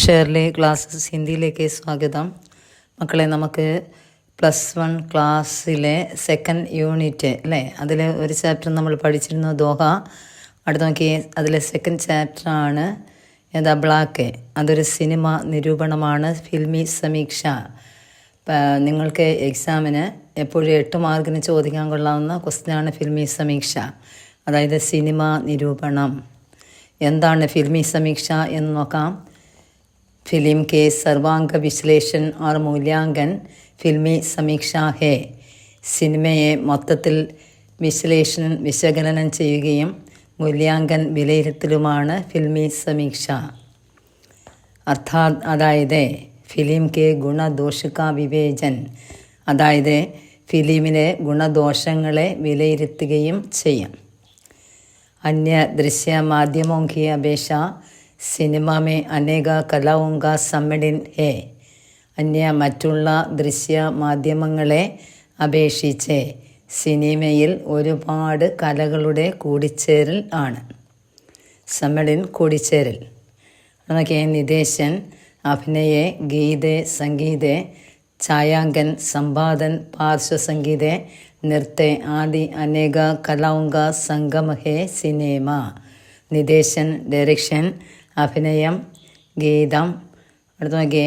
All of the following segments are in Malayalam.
ഷേർലി ക്ലാസ്സസ് ഹിന്ദിയിലേക്ക് സ്വാഗതം. മക്കളെ, നമുക്ക് +1 ക്ലാസ്സിലെ സെക്കൻഡ് യൂണിറ്റ് അല്ലേ, അതിൽ ഒരു ചാപ്റ്റർ നമ്മൾ പഠിച്ചിരുന്നു ദോഹ. അടുത്ത് നോക്കി, അതിലെ സെക്കൻഡ് ചാപ്റ്ററാണ് ഏതാ, ബ്ലാക്ക്. അതൊരു സിനിമ നിരൂപണമാണ്, ഫിൽമി സമീക്ഷ. നിങ്ങൾക്ക് എക്സാമിന് എപ്പോഴും 8 മാർക്കിന് ചോദിക്കാൻ കൊള്ളാവുന്ന ക്വസ്റ്റ്യനാണ് ഫിൽമി സമീക്ഷ, അതായത് സിനിമ നിരൂപണം. എന്താണ് ഫിൽമി സമീക്ഷ എന്ന് നോക്കാം. फिल्म के सर्वांग विश्लेषण और मूल्यांकन फिल्मी समीक्षा है. സിനിമയെ മൊത്തത്തിൽ വിശകലനം ചെയ്യുകയും മൂല്യാങ്കൻ വിലയിരുത്തലുമാണ് ഫിൽമി സമീക്ഷ. അതായത് ഫിലിം കെ ഗുണദോഷ കാ വിവേചൻ, അതായത് ഫിലിമിലെ ഗുണദോഷങ്ങളെ വിലയിരുത്തുകയും ചെയ്യും. अन्य दृश्य माध्यमों की अपेक्षा സിനിമ മേ അനേക കലാओं का सम्मेलन है. മറ്റുള്ള ദൃശ്യ മാധ്യമങ്ങളെ അപേക്ഷിച്ച് സിനിമയിൽ ഒരുപാട് കലകളുടെ കൂടിച്ചേരൽ ആണ്. സമ്മേളൻ, കൂടിച്ചേരൽ. അതൊക്കെ നിർദ്ദേശൻ, അഭിനയ, ഗീത, സംഗീത, ഛായാങ്കൻ, സംവാദൻ, പാർശ്വ സംഗീത, നൃത്യ ആദി അനേക കലാओं का संगम है സിനിമ. നിർദ്ദേശൻ, ഡയറക്ഷൻ, അഭിനയം, ഗീതം. അടുത്ത് നോക്കിയേ,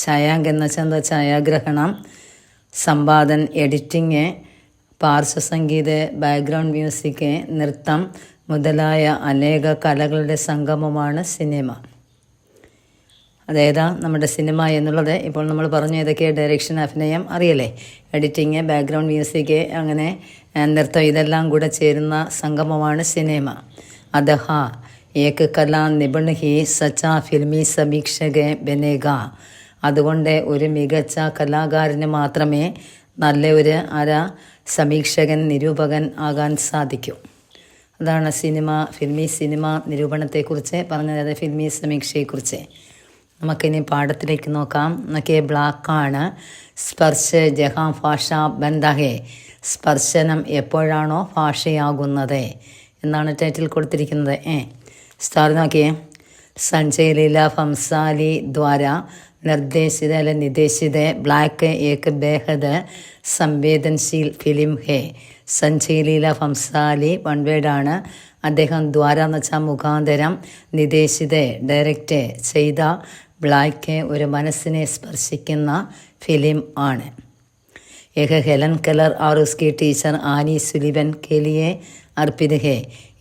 ഛായാങ്കൻ എന്ന് വെച്ചാൽ എന്താ, ഛായാഗ്രഹണം, സംവാദൻ, എഡിറ്റിങ്, പാർശ്വസംഗീത, ബാക്ക്ഗ്രൗണ്ട് മ്യൂസിക്, നൃത്തം മുതലായ അനേക കലകളുടെ സംഗമമാണ് സിനിമ. അതേതാ നമ്മുടെ സിനിമ എന്നുള്ളത്? ഇപ്പോൾ നമ്മൾ പറഞ്ഞു ഏതൊക്കെ, ഡയറക്ഷൻ, അഭിനയം അറിയല്ലേ, എഡിറ്റിങ്, ബാക്ക്ഗ്രൗണ്ട് മ്യൂസിക്, അങ്ങനെ നൃത്തം, ഇതെല്ലാം കൂടെ ചേരുന്ന സംഗമമാണ് സിനിമ. അദഹ ഏക കലാ നിപുൺ ഹി സച്ചാ ഫിൽമി സമീക്ഷക ബനേഗ. അതുകൊണ്ട് ഒരു മികച്ച കലാകാരന് മാത്രമേ നല്ല ഒരു സമീക്ഷകൻ, നിരൂപകൻ ആകാൻ സാധിക്കൂ. അതാണ് ഫിൽമി സിനിമ നിരൂപണത്തെക്കുറിച്ച് പറഞ്ഞത്, ഫിൽമി സമീക്ഷയെക്കുറിച്ച്. നമുക്കിനി പാഠത്തിലേക്ക് നോക്കാം. എന്നൊക്കെ ബ്ലാക്കാണ്. സ്പർശ ജഹാം ഭാഷ ബന്ധഹേ, സ്പർശനം എപ്പോഴാണോ ഭാഷയാകുന്നത് എന്നാണ് ടൈറ്റിൽ കൊടുത്തിരിക്കുന്നത്. സ്റ്റാർ നോക്കിയേ, സഞ്ജയ് ലീല ഭംസാലി ദ്വാര നിർദ്ദേശിത അല്ലെ നിദേശിത ബ്ലാക്ക് ഏക് ബേഹദ് സംവേദൻശീൽ ഫിലിം ഹേ. സഞ്ജയ് ലീല ഭംസാലി വൺ വേർഡാണ്. അദ്ദേഹം ദ്വാര എന്ന് വെച്ചാൽ മുഖാന്തരം, നിദേശിത ഡയറക്റ്റ് ചെയ്ത ബ്ലാക്ക് ഒരു മനസ്സിനെ സ്പർശിക്കുന്ന ഫിലിം ആണ്. यह हेलन केलर और उसकी टीचर आनी सुलिवन के लिए अर्पित है.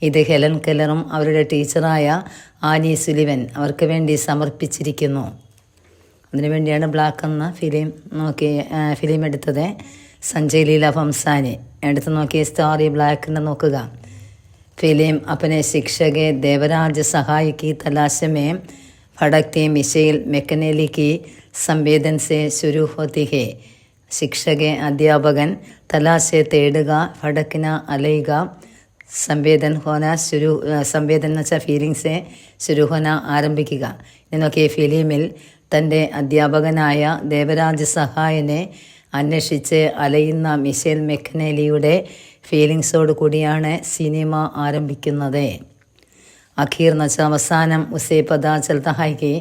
ഇത് ഹെലൻ കെല്ലറും അവരുടെ ടീച്ചറായ ആനി സുലിവൻ അവർക്ക് വേണ്ടി സമർപ്പിച്ചിരിക്കുന്നു. അതിനുവേണ്ടിയാണ് ബ്ലാക്ക് എന്ന ഫിലിം എടുത്തത്. സഞ്ജയ് ലീല ഭംസാനി എടുത്ത് നോക്കിയ സ്റ്റോറി ബ്ലാക്കിൻ്റെ നോക്കുക. ഫിലിം अपने शिक्षक देवराज सहाय की तलाश में भटकती मिशेल मैकनेली की संवेदन से शुरू होती है. ശിക്ഷക, അധ്യാപകൻ, തലാശെ തേടുക, ഭടക്കിന അലയുക, സംവേദൻ എന്ന് വെച്ചാൽ ഫീലിങ്സെ, ശുരുഹോന ആരംഭിക്കുക. എന്നൊക്കെ ഫിലിമിൽ തൻ്റെ അധ്യാപകനായ ദേവരാജ് സഹായനെ അന്വേഷിച്ച് അലയുന്ന മിഷേൽ മെക്കനേലിയുടെ ഫീലിങ്സോട് കൂടിയാണ് സിനിമ ആരംഭിക്കുന്നത്. അഖീർ എന്ന് വെച്ചാൽ അവസാനം, ഉസേ പതാ ചൽതാ ഹൈ കി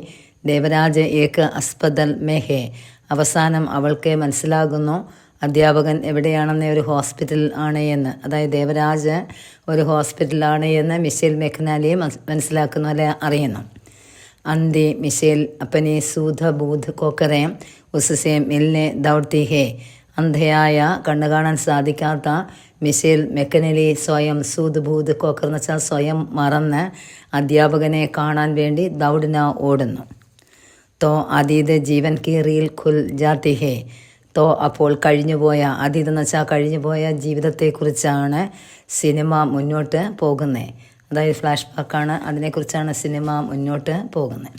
ദേവരാജ് ഏക് അസ്പതൽ മേ ഹേ. അവസാനം അവൾക്ക് മനസ്സിലാകുന്നു അധ്യാപകൻ എവിടെയാണെന്ന്, ഒരു ഹോസ്പിറ്റൽ ആണ് എന്ന്. അതായത് ദേവരാജ് ഒരു ഹോസ്പിറ്റലാണ് എന്ന് മിഷേൽ മെക്കനാലിയെ മനസ്സിലാക്കുന്നു, അല്ലെ അറിയുന്നു. അന്തി മിഷേൽ അപ്പനെ സൂധബൂധ് കോക്കറെ ഉസ്സെ മിൽനെ ദൗഡ്തി ഹേ. അന്ധയായ, കണ്ണു കാണാൻ സാധിക്കാത്ത മിഷേൽ മെക്കനലി സ്വയം സൂദ്ബൂധ് കോക്കർ എന്ന് വെച്ചാൽ സ്വയം മറന്ന് അധ്യാപകനെ കാണാൻ വേണ്ടി ദൗഡിന ഓടുന്നു. തോ അതീത് ജീവൻ കി റീൽ ഖുൽ ജാതി ഹേ. തോ അപ്പോൾ കഴിഞ്ഞുപോയ, അതീത് എന്ന് വെച്ചാൽ കഴിഞ്ഞുപോയ ജീവിതത്തെക്കുറിച്ചാണ് സിനിമ മുന്നോട്ട് പോകുന്നത്. അതായത് ഫ്ലാഷ് ബാക്കാണ്, അതിനെക്കുറിച്ചാണ് സിനിമ മുന്നോട്ട് പോകുന്നത്.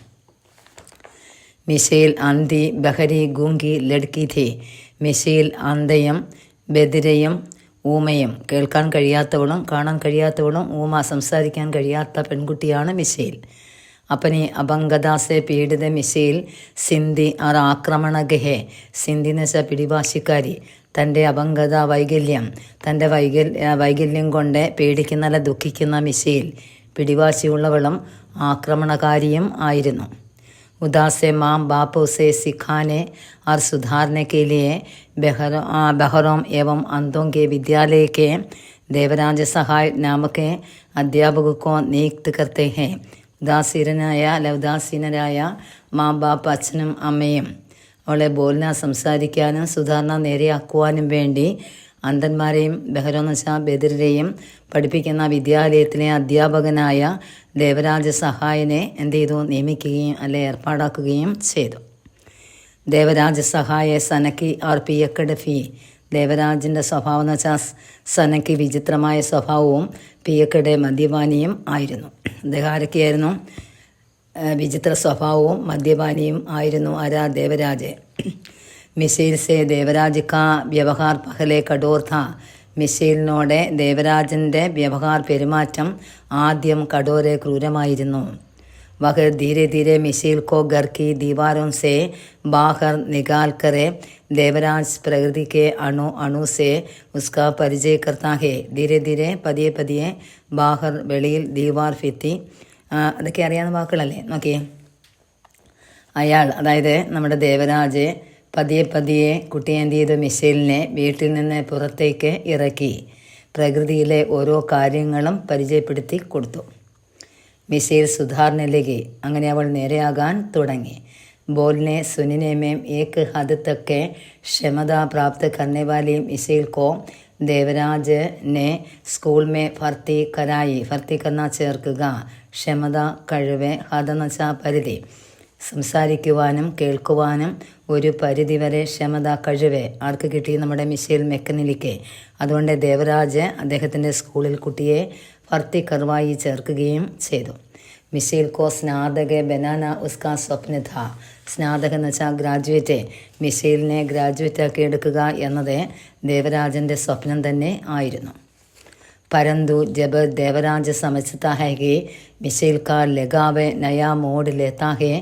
മിഷേൽ അന്തി ബഹരി ഗൂങ്കി ലഡ്കി ഥി. മിഷേൽ അന്ധയും ബദിരയും ഊമയും, കേൾക്കാൻ കഴിയാത്തവളും കാണാൻ കഴിയാത്തവളും ഊമ, സംസാരിക്കാൻ കഴിയാത്ത പെൺകുട്ടിയാണ് മിഷേൽ. अपनी अभंगता से पीड़ित മിഷേൽ സിന്ധി और ആക്രമണക ഹേ. സിന്ധി എന്ന് വെച്ചാൽ പിടിവാശിക്കാരി. തൻ്റെ അഭംഗത, തൻ്റെ വൈകല്യം കൊണ്ട് പേടിക്കുന്ന, ദുഃഖിക്കുന്ന മിഷേൽ പിടിവാശിയുള്ളവളും ആക്രമണകാരിയും ആയിരുന്നു. उदास से माँ बाप उसे सिखाने और सुधारने के लिए बहरों एवं अंधों के विद्यालय के देवराज सहाय नामक अध्यापकों को नियुक्त करते हैं. ഉദാസീനരായ മാ ബാപ്പ് അച്ഛനും അമ്മയും അവളെ ബോലന സംസാരിക്കാനും സുധാരണ നേരെയാക്കുവാനും വേണ്ടി അന്ധന്മാരെയും ബഹരോന്ന് വെച്ചാൽ ബദിരരെയും പഠിപ്പിക്കുന്ന വിദ്യാലയത്തിലെ അധ്യാപകനായ ദേവരാജ സഹായനെ എന്ത് ചെയ്തു നിയമിക്കുകയും അല്ലെ ഏർപ്പാടാക്കുകയും ചെയ്തു. ദേവരാജ സഹായ സനക്കി ആർ പിയക്കഡ് ഫി. ദേവരാജിൻ്റെ സ്വഭാവം എന്ന് വെച്ചാൽ സനക്കി വിചിത്രമായ സ്വഭാവവും പിയക്കടെ മദ്യപാനിയും ആയിരുന്നു. അദ്ദേഹം ആരൊക്കെയായിരുന്നു? വിചിത്ര സ്വഭാവവും മദ്യപാനിയും ആയിരുന്നു. ആരാ? ദേവരാജ്. മിസൈൽ സെ ദേവരാജ് കാ വ്യവഹാർ പഹലെ കഠോർ ഥാ. മിസൈലിനോടെ ദേവരാജൻ്റെ വ്യവഹാർ പെരുമാറ്റം ആദ്യം കഠോരെ ക്രൂരമായിരുന്നു. वह धीरे धीरे मिसाइल को घर की दीवारों से बाहर निकाल कर देवराज प्रकृति के अणु अणु से उसका परिचय करता है. ധീരെ ധീരെ പതിയെ പതിയെ ബാഹർ വെളിയിൽ ദീവാർ ഭിത്തി. അതൊക്കെ അറിയാവുന്ന വാക്കുകളല്ലേ? നോക്കിയേ, അയാൾ അതായത് നമ്മുടെ ദേവരാജ് പതിയെ പതിയെ കുട്ടിയെ എന്ത് ചെയ്തു? മിസൈലിനെ വീട്ടിൽ നിന്ന് പുറത്തേക്ക് ഇറക്കി പ്രകൃതിയിലെ ഓരോ കാര്യങ്ങളും പരിചയപ്പെടുത്തി കൊടുത്തു. മിസൈൽ സുധാറിനിലേക്ക് അങ്ങനെ അവൾ നേരെയാകാൻ തുടങ്ങി. बोलने सुनने में एक हद तक के क्षमता प्राप्त करने वाली मिसाइल को देवराज ने स्कूल में भर्ती कराई. ഭർത്തി करना ചേർക്കുക. ക്ഷമത, കഴിവ്, ഹതെന്ന് വെച്ചാൽ പരിധി. സംസാരിക്കുവാനും കേൾക്കുവാനും ഒരു പരിധിവരെ ക്ഷമത, കഴിവ് ആർക്ക് കിട്ടി? നമ്മുടെ മിസൈൽ മെക്കനിലേക്ക്. അതുകൊണ്ട് ദേവരാജ് അദ്ദേഹത്തിൻ്റെ സ്കൂളിൽ കുട്ടിയെ ഭർത്തി കർവായി ചേർക്കുകയും ചെയ്തു. മിസൈൽ കോ സ്നാതക ബനാന ഉസ്കാ സ്വപ്ന ഥാ. സ്നാതക എന്ന് വെച്ചാൽ ഗ്രാജുവേറ്റ്. മിസൈലിനെ ഗ്രാജുവേറ്റ് ആക്കി എടുക്കുക എന്നത് ദേവരാജൻ്റെ സ്വപ്നം തന്നെ ആയിരുന്നു. परंतु जब देवराज समझता है कि मिसाइल का लगाव नया मोड लेता है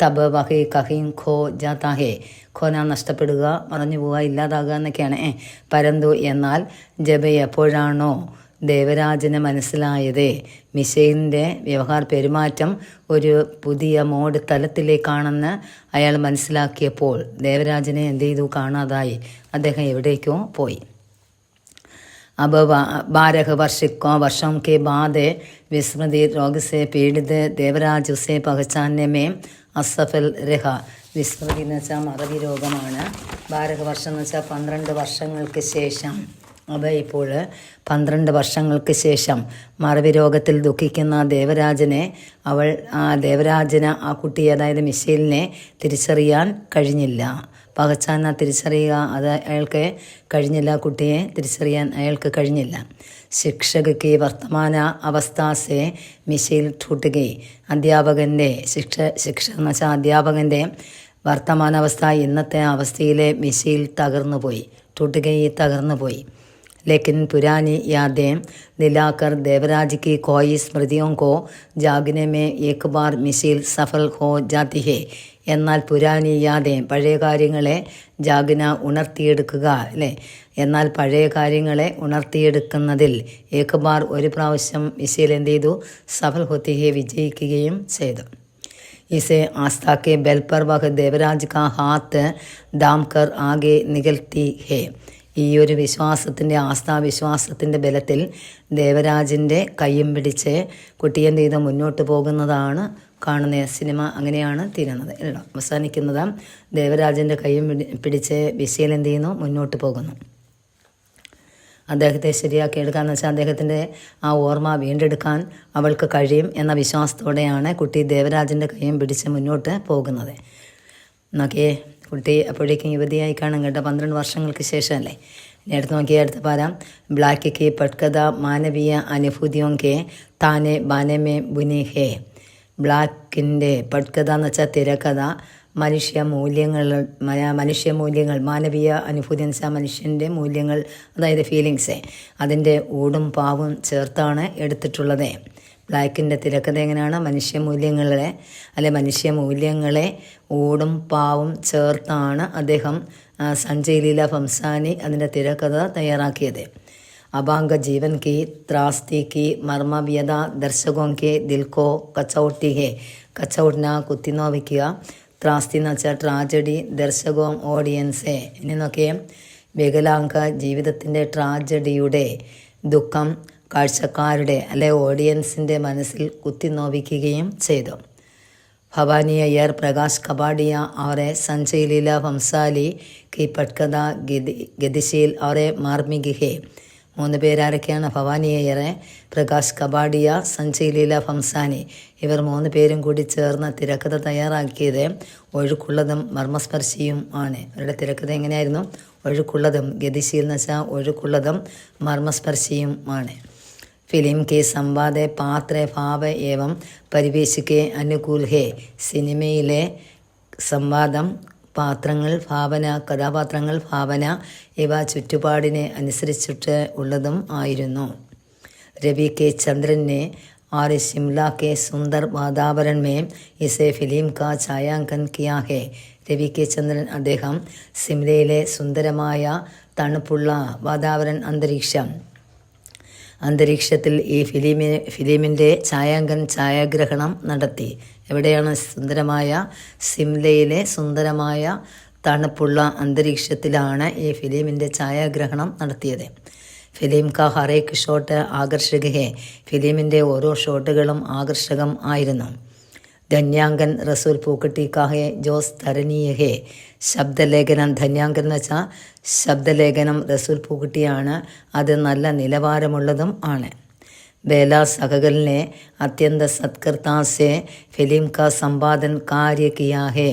तब वह कहीं खो जाता है. ഖോന നഷ്ടപ്പെടുക, മറഞ്ഞു പോവുക, ഇല്ലാതാകുക എന്നൊക്കെയാണ്. പരന്തു എന്നാൽ ജബ് എപ്പോഴാണോ ദേവരാജന് മനസ്സിലായത് മിസൈലിൻ്റെ വ്യവഹാർ പെരുമാറ്റം ഒരു പുതിയ മോഡ് തലത്തിലേക്കാണെന്ന് അയാൾ മനസ്സിലാക്കിയപ്പോൾ ദേവരാജനെ എന്ത് ചെയ്തു? കാണാതായി. അദ്ദേഹം എവിടേക്കോ പോയി. अब 12 वर्षों के बाद विस्मृति रोग से पीड़ित देवराज उसे पहचानने में असफल रहा. വിസ്മൃതി എന്ന് വെച്ചാൽ മറവി രോഗമാണ്. 12 വർഷം എന്ന് വെച്ചാൽ 12 വർഷങ്ങൾക്ക് ശേഷം. അപ്പോൾ ഇപ്പോൾ 12 വർഷങ്ങൾക്ക് ശേഷം മറവി രോഗത്തിൽ ദുഃഖിക്കുന്ന ദേവരാജന് ആ കുട്ടിയെ അതായത് മിസൈലിനെ തിരിച്ചറിയാൻ കഴിഞ്ഞില്ല. പകച്ചാന തിരിച്ചറിയുക അത് അയാൾക്ക് കഴിഞ്ഞില്ല. കുട്ടിയെ തിരിച്ചറിയാൻ അയാൾക്ക് കഴിഞ്ഞില്ല. ശിക്ഷകയ്ക്ക് വർത്തമാന അവസ്ഥാസെ മിസൈൽ ടൂട്ടുകി. അധ്യാപകൻ്റെ ശിക്ഷ എന്ന് വെച്ചാൽ അധ്യാപകൻ്റെ വർത്തമാനാവസ്ഥ ഇന്നത്തെ അവസ്ഥയിലെ മിസൈൽ തകർന്നുപോയി. ടൂട്ടുകി തകർന്നുപോയി. लेकिन पुरानी यादें दिलाकर देवराज की कोई स्मृतियों को जागने में एक बार मिसाइल सफल हो जाती है. എന്നാൽ പുരാനി യാദേ പഴയ കാര്യങ്ങളെ ജാഗന ഉണർത്തിയെടുക്കുക അല്ലേ? എന്നാൽ പഴയ കാര്യങ്ങളെ ഉണർത്തിയെടുക്കുന്നതിൽ ഏക് ബാർ ഒരു പ്രാവശ്യം മിസൈൽ എന്ത് ചെയ്തു? സഫൽ ഹോത്തിയെ വിജയിക്കുകയും ചെയ്തു. इसे आस्था के बल पर वह देवराज का हाथ दाम कर आगे निकलती है. ഈ ഒരു വിശ്വാസത്തിൻ്റെ ആസ്ഥാവിശ്വാസത്തിൻ്റെ ബലത്തിൽ ദേവരാജിൻ്റെ കയ്യും പിടിച്ച് കുട്ടിയെ എന്ത് ചെയ്ത് മുന്നോട്ട് പോകുന്നതാണ് കാണുന്ന സിനിമ. അങ്ങനെയാണ് തീരുന്നത്. അവസാനിക്കുന്നത് ദേവരാജൻ്റെ കയ്യും പിടിച്ച് മിസൈൽ എന്ത് ചെയ്യുന്നു? മുന്നോട്ട് പോകുന്നു. അദ്ദേഹത്തെ ശരിയാക്കി എടുക്കാമെന്ന് വെച്ചാൽ അദ്ദേഹത്തിൻ്റെ ആ ഓർമ്മ വീണ്ടെടുക്കാൻ അവൾക്ക് കഴിയും എന്ന വിശ്വാസത്തോടെയാണ് കുട്ടി ദേവരാജൻ്റെ കയ്യും പിടിച്ച് മുന്നോട്ട് പോകുന്നത്. നോക്കിയേ, കുട്ടി അപ്പോഴേക്കും യുവതിയായി കാണും കേട്ടോ. 12 വർഷങ്ങൾക്ക് ശേഷമല്ലേ. ഇനി അടുത്ത് നോക്കിയാൽ അടുത്ത പാരാം. ബ്ലാക്ക് കെ പട്കഥ മാനവീയ അനുഭൂതിയോ കെ താനെ ബാനമേ ബുനി ഹേ. ബ്ലാക്കിൻ്റെ പട്കഥ എന്ന് വെച്ചാൽ തിരക്കഥ. മനുഷ്യമൂല്യങ്ങൾ മാനവീയ അനുഭൂതി എന്ന് വെച്ചാൽ മനുഷ്യൻ്റെ മൂല്യങ്ങൾ, അതായത് ഫീലിങ്സ്, അതിൻ്റെ ഊടും പാവും ചേർത്താണ് എടുത്തിട്ടുള്ളത്. ബ്ലാക്കിൻ്റെ തിരക്കഥ എങ്ങനെയാണ്? മനുഷ്യമൂല്യങ്ങളെ ഊടും പാവും ചേർത്താണ് അദ്ദേഹം സഞ്ജയ് ലീല ഭംസാനി അതിൻ്റെ തിരക്കഥ തയ്യാറാക്കിയത്. अभांग जीवन की त्रास्ती की मर्मव्यത दर्शकों के दिल को कचौटी है. കച്ചൗട്ടിന കുത്തിനോവിക്കുക. ത്രാസ്തി എന്ന് വെച്ചാൽ ട്രാജഡി, ദർശകവും ഓഡിയൻസെ എന്നൊക്കെ വികലാംഗ ജീവിതത്തിൻ്റെ ട്രാജഡിയുടെ ദുഃഖം കാഴ്ചക്കാരുടെ അല്ലെ ഓഡിയൻസിൻ്റെ മനസ്സിൽ കുത്തിനോവിക്കുകയും ചെയ്തു. ഭവാനി അയ്യർ, പ്രകാശ് കപാഡിയ അവരെ സഞ്ജയ് ലീല ഭംസാലി കി പട്കഥ ഗതിശീൽ അവരെ മാർമിക് ഹെ. 3 പേരാരൊക്കെയാണ്? ഭവാനി അയ്യറെ, പ്രകാശ് കപാഡിയ, സഞ്ജയ് ലീല ഭംസാനി. ഇവർ 3 പേരും കൂടി ചേർന്ന് തിരക്കഥ തയ്യാറാക്കിയത് ഒഴുക്കുള്ളതും മർമ്മസ്പർശിയും ആണ്. അവരുടെ തിരക്കഥ എങ്ങനെയായിരുന്നു? ഒഴുക്കുള്ളതും, ഗതിശീൽ എന്ന് വെച്ചാൽ ഒഴുക്കുള്ളതും മർമ്മസ്പർശിയും ആണ്. ഫിലിം കെ സംവാദ പാത്ര ഭാവ ഏവം പരിവേശിക്ക് അനുകൂൽ ഹേ. സിനിമയിലെ സംവാദം, പാത്രങ്ങൾ, ഭാവന, കഥാപാത്രങ്ങൾ, ഭാവന ഇവ ചുറ്റുപാടിനെ അനുസരിച്ചിട്ട് ഉള്ളതും ആയിരുന്നു. രവി കെ ചന്ദ്രൻ ने और शिमला के सुंदर वातावरण में इसे फिल्म का छायांकन किया है. രവി കെ ചന്ദ്രൻ അദ്ദേഹം സിംലയിലെ സുന്ദരമായ തണുപ്പുള്ള വാതാവരൺ അന്തരീക്ഷത്തിൽ ഈ ഫിലിമിൻ്റെ ഛായാഗ്രഹണം നടത്തി. എവിടെയാണ്? സുന്ദരമായ സിംലയിലെ സുന്ദരമായ തണുപ്പുള്ള അന്തരീക്ഷത്തിലാണ് ഈ ഫിലിമിൻ്റെ ഛായാഗ്രഹണം നടത്തിയത്. ഫിലിം കാ ഹറേക്ക് ഷോട്ട് ആകർഷക ഹേ. ഫിലിമിൻ്റെ ഓരോ ഷോട്ടുകളും ആകർഷകം ആയിരുന്നു. ധന്യാങ്കൻ റസൂൽ പൂക്കട്ടി കാഹെ ജോസ് തരണീയ ഹേ. ശബ്ദലേഖനം, ധന്യാങ്കൻ എന്ന് വെച്ചാൽ ശബ്ദലേഖനം റസൂൽ പൂക്കട്ടിയാണ്. അത് നല്ല നിലവാരമുള്ളതും ആണ്. बेला सहगल ने अत्यंत सत्कर्ता से फिल्म का संपादन कार्य किया है.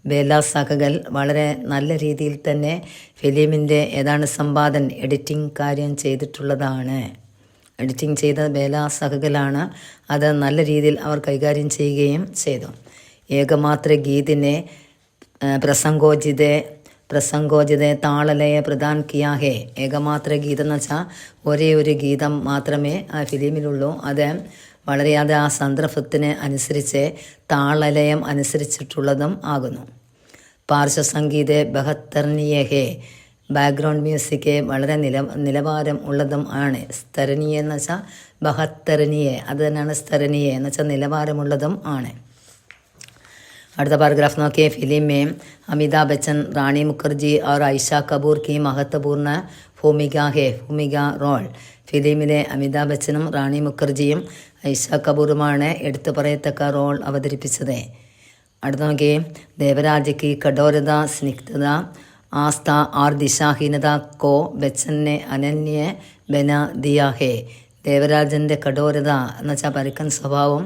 ബേല സഹഗൽ വളരെ നല്ല രീതിയിൽ തന്നെ ഫിലിമിൻ്റെ സമ്പാദൻ, എഡിറ്റിംഗ് കാര്യം ചെയ്തിട്ടുള്ളതാണ്. എഡിറ്റിംഗ് ചെയ്ത ബേല സഹഗലാണ്. അത് നല്ല രീതിയിൽ അവർ കൈകാര്യം ചെയ്യുകയും ചെയ്തു. ഏകമാത്ര ഗീതിനെ പ്രസംഗോജിത താളലയ പ്രദാൻ കിയാ ഹേ. ഏകമാത്ര ഗീതം എന്ന് വെച്ചാൽ ഒരേ ഒരു ഗീതം മാത്രമേ ആ ഫിലിമിലുള്ളൂ. അത് വളരെയാതെ ആ സന്ദർഭത്തിന് അനുസരിച്ച് താളലയം അനുസരിച്ചിട്ടുള്ളതും ആകുന്നു. പാർശ്വസംഗീത ബഹത്തരണീയ ഹേ. ബാക്ക്ഗ്രൗണ്ട് മ്യൂസിക് വളരെ നിലവാരം ഉള്ളതും ആണ്. സ്തരണീയ എന്ന് വെച്ചാൽ ബഹത്തരണീയ, അത് തന്നെയാണ് സ്തരണീയ എന്ന് വെച്ചാൽ നിലവാരമുള്ളതും ആണ്. അടുത്ത പാരഗ്രാഫ് നോക്കിയേ. फिल्म में अमिताभ बच्चन, रानी मुखर्जी और आयशा कपूर की महत्वपूर्ण ഭൂമിക റോൾ. ഫിലിമിലെ അമിതാഭ് ബച്ചനും റാണി മുഖർജിയും ഐഷ കപൂറുമാണ് എടുത്തു പറയത്തക്ക റോൾ അവതരിപ്പിച്ചത്. അടുത്ത നോക്കിയേ. ദേവരാജ് की कठोरता, स्निग्धता, आस्था और दिशाहीनता को बच्चन ने अनन्य बना दिया है. ദേവരാജൻ്റെ കഠോരത എന്ന് വെച്ചാൽ പരുക്കൻ സ്വഭാവം,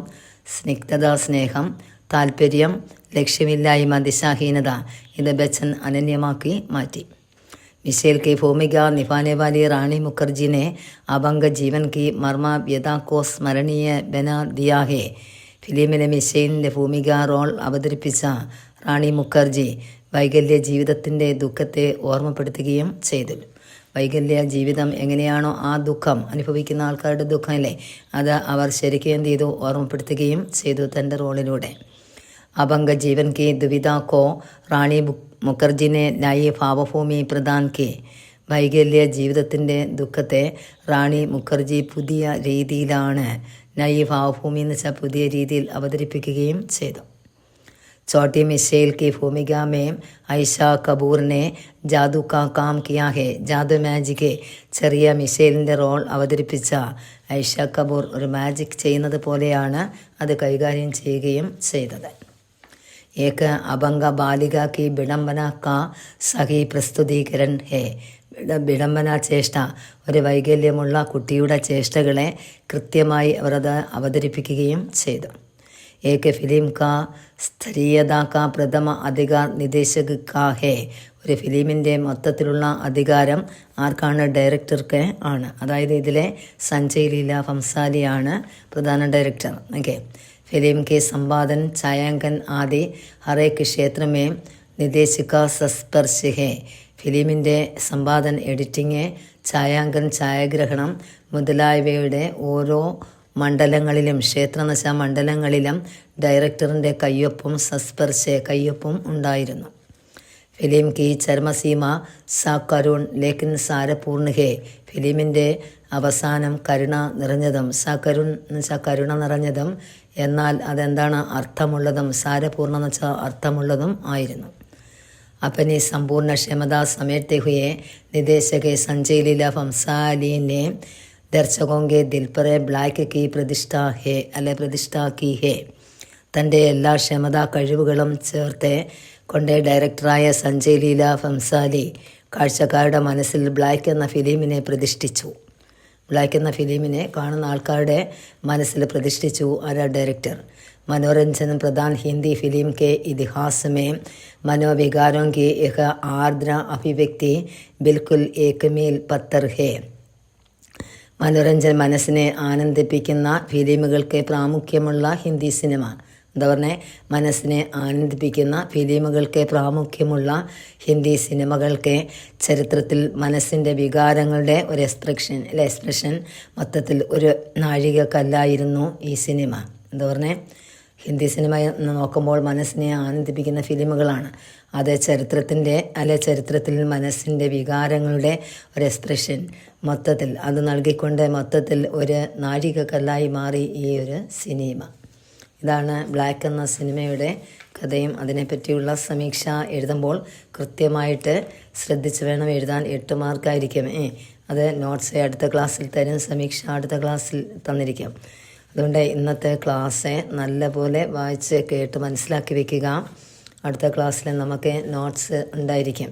സ്നിഗ്ധത സ്നേഹം, താല്പര്യം, ലക്ഷ്യമില്ലായ്മ, ദിശാഹീനത, ഇത് ബച്ചൻ അനന്യമാക്കി മാറ്റി. मिशेल की भूमिका निभाने वाली रानी मुखर्जी ने अभंग जीवन की मर्म व्यथा को स्मरणीय बना दिया है. ഫിലിമിലെ മിഷേലിൻ്റെ ഭൂമിക റോൾ അവതരിപ്പിച്ച റാണി മുഖർജി വൈകല്യ ജീവിതത്തിൻ്റെ ദുഃഖത്തെ ഓർമ്മപ്പെടുത്തുകയും ചെയ്തു. വൈകല്യ ജീവിതം എങ്ങനെയാണോ ആ ദുഃഖം അനുഭവിക്കുന്ന ആൾക്കാരുടെ ദുഃഖമല്ലേ, അത് അവർ ശരിക്കും എന്ത് ചെയ്തു? ഓർമ്മപ്പെടുത്തുകയും ചെയ്തു തൻ്റെ റോളിലൂടെ. अभंग जीवन की दुविधा को റാണി മുഖർജി ने नई ഭാവഭൂമി പ്രദാൻ की. വൈകല്യ ജീവിതത്തിൻ്റെ ദുഃഖത്തെ റാണി മുഖർജി പുതിയ രീതിയിലാണ്, നയി ഭാവഭൂമി എന്ന് വെച്ചാൽ പുതിയ രീതിയിൽ അവതരിപ്പിക്കുകയും ചെയ്തു. छोटी मिशेल की भूमिका में आयशा कपूर ने जादू का काम किया है. ജാദു മാജിക്. ചെറിയ മിഷേലിൻ്റെ റോൾ അവതരിപ്പിച്ച ഐഷ കപൂർ ഒരു മാജിക് ചെയ്യുന്നത് പോലെയാണ് അത് കൈകാര്യം ചെയ്യുകയും ചെയ്തത്. एक अभंग बालिका की विडंबना का सही प्रस्तुतीकरण है. വിഡംബന ചേഷ്ട, ഒരു വൈകല്യമുള്ള കുട്ടിയുടെ ചേഷ്ടകളെ കൃത്യമായി അവർ അത് അവതരിപ്പിക്കുകയും ചെയ്തു. एक फिल्म का സ്ഥിരീയത का പ്രഥമ അധികാർ നിദേശക് കാ ഹേ. ഒരു ഫിലിമിൻ്റെ മൊത്തത്തിലുള്ള അധികാരം ആർക്കാണ്? ഡയറക്ടർക്ക് ആണ്. അതായത് ഇതിലെ സഞ്ജയ് ലീല ഭംസാലിയാണ് പ്രധാന ഡയറക്ടർ. ഓക്കെ. फिल्म के संपादन, छायांकन आदि हर एक क्षेत्र में निर्देशिका संस्पर्श है. ഫിലിമിൻ്റെ സമ്പാദൻ, എഡിറ്റിംഗ്, ഛായാങ്കൻ, ഛായാഗ്രഹണം മുതലായവയുടെ ഓരോ മണ്ഡലങ്ങളിലും, ക്ഷേത്രനശ മണ്ഡലങ്ങളിലും ഡയറക്ടറിൻ്റെ കയ്യൊപ്പും സസ്പർശ കയ്യൊപ്പും ഉണ്ടായിരുന്നു. ഫിലിം കി ചരമസീമ സാ കരുൺ ലേക്കിൻ സാരപൂർണ്ണ ഹേ. ഫിലിമിൻ്റെ അവസാനം കരുണ നിറഞ്ഞതും, കരുൺ എന്ന് വെച്ചാൽ കരുണ നിറഞ്ഞതും, എന്നാൽ അതെന്താണ് അർത്ഥമുള്ളതും, സാരപൂർണ്ണ എന്ന് വെച്ചാൽ അർത്ഥമുള്ളതും ആയിരുന്നു. अपनी संपूर्ण क्षमता समेटते हुए निदेशक संजय लीला भंसाली ने दर्शकों के दिल पर ब्लैक की പ്രതിഷ്ഠ की है. തൻ്റെ എല്ലാ ക്ഷമതാ കഴിവുകളും ചേർത്ത് കൊണ്ട് ഡയറക്ടറായ സഞ്ജയ് ലീല ഭംസാലി കാഴ്ചക്കാരുടെ മനസ്സിൽ ബ്ലാക്ക് എന്ന ഫിലിമിനെ പ്രതിഷ്ഠിച്ചു. ബ്ലാക്ക് എന്ന ഫിലിമിനെ കാണുന്ന ആൾക്കാരുടെ മനസ്സിൽ പ്രതിഷ്ഠിച്ചു. ആരാ? ഡയറക്ടർ. मनोरंजन प्रधान हिंदी फिल्म के इतिहास में मनोविकारों की एक आर्द्र अभिव्यक्ति बिल्कुल एक मील पत्थर है. മനോരഞ്ജൻ മനസ്സിനെ ആനന്ദിപ്പിക്കുന്ന ഫിലിമുകൾക്ക് പ്രാമുഖ്യമുള്ള ഹിന്ദി സിനിമ. എന്താ പറഞ്ഞേ? മനസ്സിനെ ആനന്ദിപ്പിക്കുന്ന ഫിലിമുകൾക്ക് പ്രാമുഖ്യമുള്ള ഹിന്ദി സിനിമകൾക്ക് ചരിത്രത്തിൽ മനസ്സിൻ്റെ വികാരങ്ങളുടെ ഒരു എക്സ്പ്രഷൻ മൊത്തത്തിൽ ഒരു നാഴികക്കല്ലായിരുന്നു ഈ സിനിമ. എന്താ പറഞ്ഞേ? ഹിന്ദി സിനിമ നോക്കുമ്പോൾ മനസ്സിനെ ആനന്ദിപ്പിക്കുന്ന ഫിലിമുകളാണ്. അത് ചരിത്രത്തിൽ മനസ്സിൻ്റെ വികാരങ്ങളുടെ ഒരു എക്സ്പ്രഷൻ മൊത്തത്തിൽ അത് നൽകിക്കൊണ്ട് മൊത്തത്തിൽ ഒരു നാഴികക്കല്ലായി മാറി ഈ ഒരു സിനിമ. ഇതാണ് ബ്ലാക്ക് എന്ന സിനിമയുടെ കഥയും അതിനെപ്പറ്റിയുള്ള സമീക്ഷ എഴുതുമ്പോൾ കൃത്യമായിട്ട് ശ്രദ്ധിച്ച് വേണം എഴുതാൻ. 8 മാർക്കായിരിക്കും. അത് നോട്ട്സ് അടുത്ത ക്ലാസ്സിൽ തരും, സമീക്ഷ അടുത്ത ക്ലാസ്സിൽ തന്നിരിക്കും. അതുകൊണ്ട് ഇന്നത്തെ ക്ലാസ് നല്ലപോലെ വായിച്ച് കേട്ട് മനസ്സിലാക്കി വെക്കുക. അടുത്ത ക്ലാസ്സിൽ നമുക്ക് നോട്ട്സ് ഉണ്ടായിരിക്കും.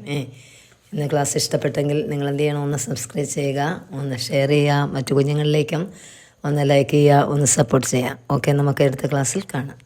ഇന്ന് ക്ലാസ് ഇഷ്ടപ്പെട്ടെങ്കിൽ നിങ്ങൾ എന്ത് ചെയ്യണം? ഒന്ന് സബ്സ്ക്രൈബ് ചെയ്യുക, ഒന്ന് ഷെയർ ചെയ്യുക, മറ്റു കുഞ്ഞുങ്ങളിലേക്കും ഒന്ന് ലൈക്ക് ചെയ്യുക, ഒന്ന് സപ്പോർട്ട് ചെയ്യുക. ഓക്കെ, നമുക്ക് അടുത്ത ക്ലാസ്സിൽ കാണാം.